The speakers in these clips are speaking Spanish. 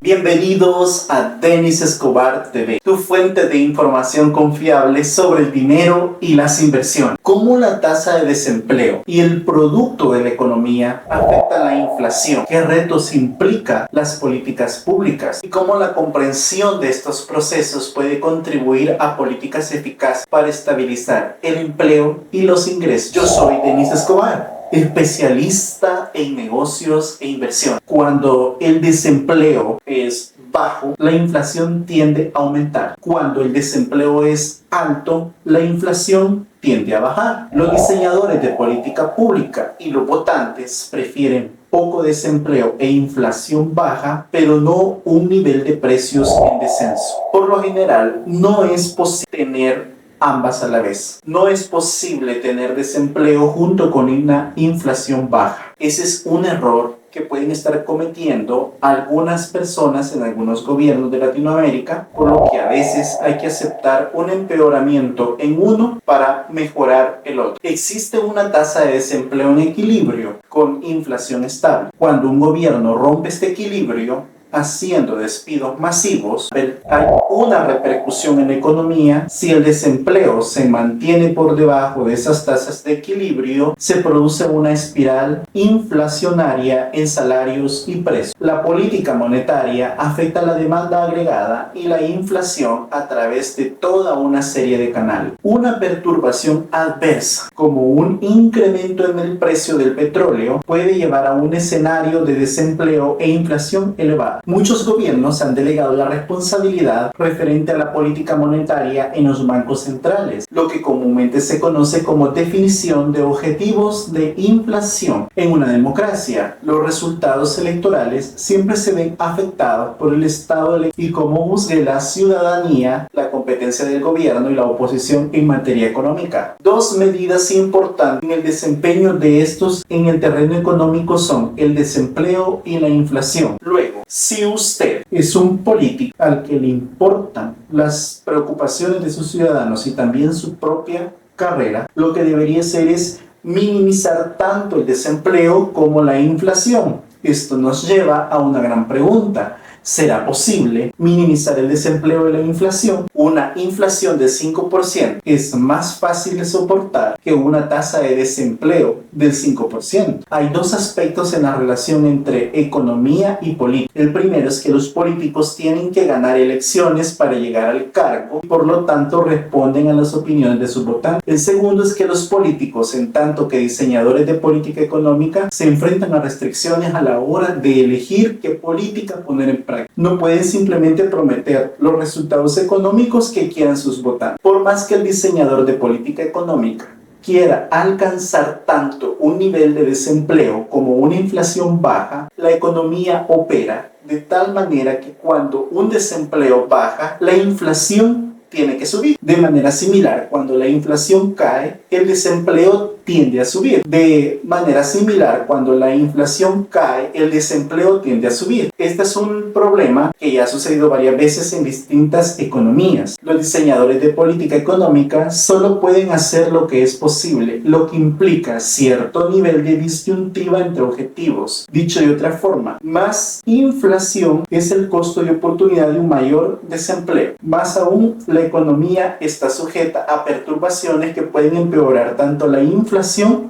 Bienvenidos a Denis Escobar TV, tu fuente de información confiable sobre el dinero y las inversiones. Cómo la tasa de desempleo y el producto de la economía afectan la inflación, qué retos implica las políticas públicas y cómo la comprensión de estos procesos puede contribuir a políticas eficaces para estabilizar el empleo y los ingresos. Yo soy Denis Escobar, especialista en negocios e inversión. Cuando el desempleo es bajo, la inflación tiende a aumentar. Cuando el desempleo es alto, la inflación tiende a bajar. Los diseñadores de política pública y los votantes prefieren poco desempleo e inflación baja, pero no un nivel de precios en descenso. Por lo general, no es posible tener ambas a la vez. No es posible tener desempleo junto con una inflación baja. Ese es un error que pueden estar cometiendo algunas personas en algunos gobiernos de Latinoamérica, por lo que a veces hay que aceptar un empeoramiento en uno para mejorar el otro. Existe una tasa de desempleo en equilibrio con inflación estable. Cuando un gobierno rompe este equilibrio, haciendo despidos masivos, hay una repercusión en la economía. Si el desempleo se mantiene por debajo de esas tasas de equilibrio, se produce una espiral inflacionaria en salarios y precios. La política monetaria afecta la demanda agregada y la inflación a través de toda una serie de canales. Una perturbación adversa, como un incremento en el precio del petróleo, puede llevar a un escenario de desempleo e inflación elevada. Muchos gobiernos han delegado la responsabilidad referente a la política monetaria en los bancos centrales, lo que comúnmente se conoce como definición de objetivos de inflación. En una democracia, los resultados electorales siempre se ven afectados por el estado y cómo juzgue la ciudadanía la competencia del gobierno y la oposición en materia económica. Dos medidas importantes en el desempeño de estos en el terreno económico son el desempleo y la inflación. Luego, si usted es un político al que le importan las preocupaciones de sus ciudadanos y también su propia carrera, lo que debería hacer es minimizar tanto el desempleo como la inflación. Esto nos lleva a una gran pregunta. ¿Será posible minimizar el desempleo y la inflación? Una inflación de 5% es más fácil de soportar que una tasa de desempleo del 5%. Hay dos aspectos en la relación entre economía y política. El primero es que los políticos tienen que ganar elecciones para llegar al cargo y por lo tanto responden a las opiniones de sus votantes. El segundo es que los políticos, en tanto que diseñadores de política económica, se enfrentan a restricciones a la hora de elegir qué política poner en práctica. No pueden simplemente prometer los resultados económicos que quieran sus votantes. Por más que el diseñador de política económica quiera alcanzar tanto un nivel de desempleo como una inflación baja, la economía opera de tal manera que cuando un desempleo baja, la inflación tiene que subir. De manera similar, cuando la inflación cae, el desempleo tiende a subir. De manera similar, cuando la inflación cae, el desempleo tiende a subir. Este es un problema que ya ha sucedido varias veces en distintas economías. Los diseñadores de política económica solo pueden hacer lo que es posible, lo que implica cierto nivel de disyuntiva entre objetivos. Dicho de otra forma, más inflación es el costo de oportunidad de un mayor desempleo. Más aún, la economía está sujeta a perturbaciones que pueden empeorar tanto la inflación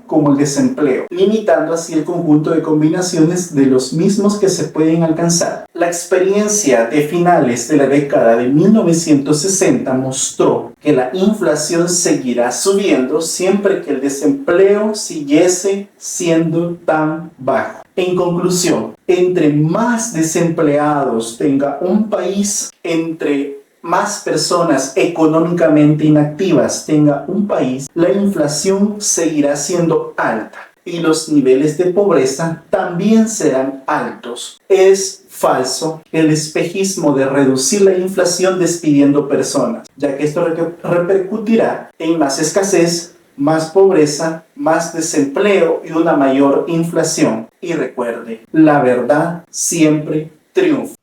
como el desempleo, limitando así el conjunto de combinaciones de los mismos que se pueden alcanzar. La experiencia de finales de la década de 1960 mostró que la inflación seguirá subiendo siempre que el desempleo siguiese siendo tan bajo. En conclusión, entre más desempleados tenga un país, entre más personas económicamente inactivas tenga un país, la inflación seguirá siendo alta y los niveles de pobreza también serán altos. Es falso el espejismo de reducir la inflación despidiendo personas, ya que esto repercutirá en más escasez, más pobreza, más desempleo y una mayor inflación. Y recuerde, la verdad siempre triunfa.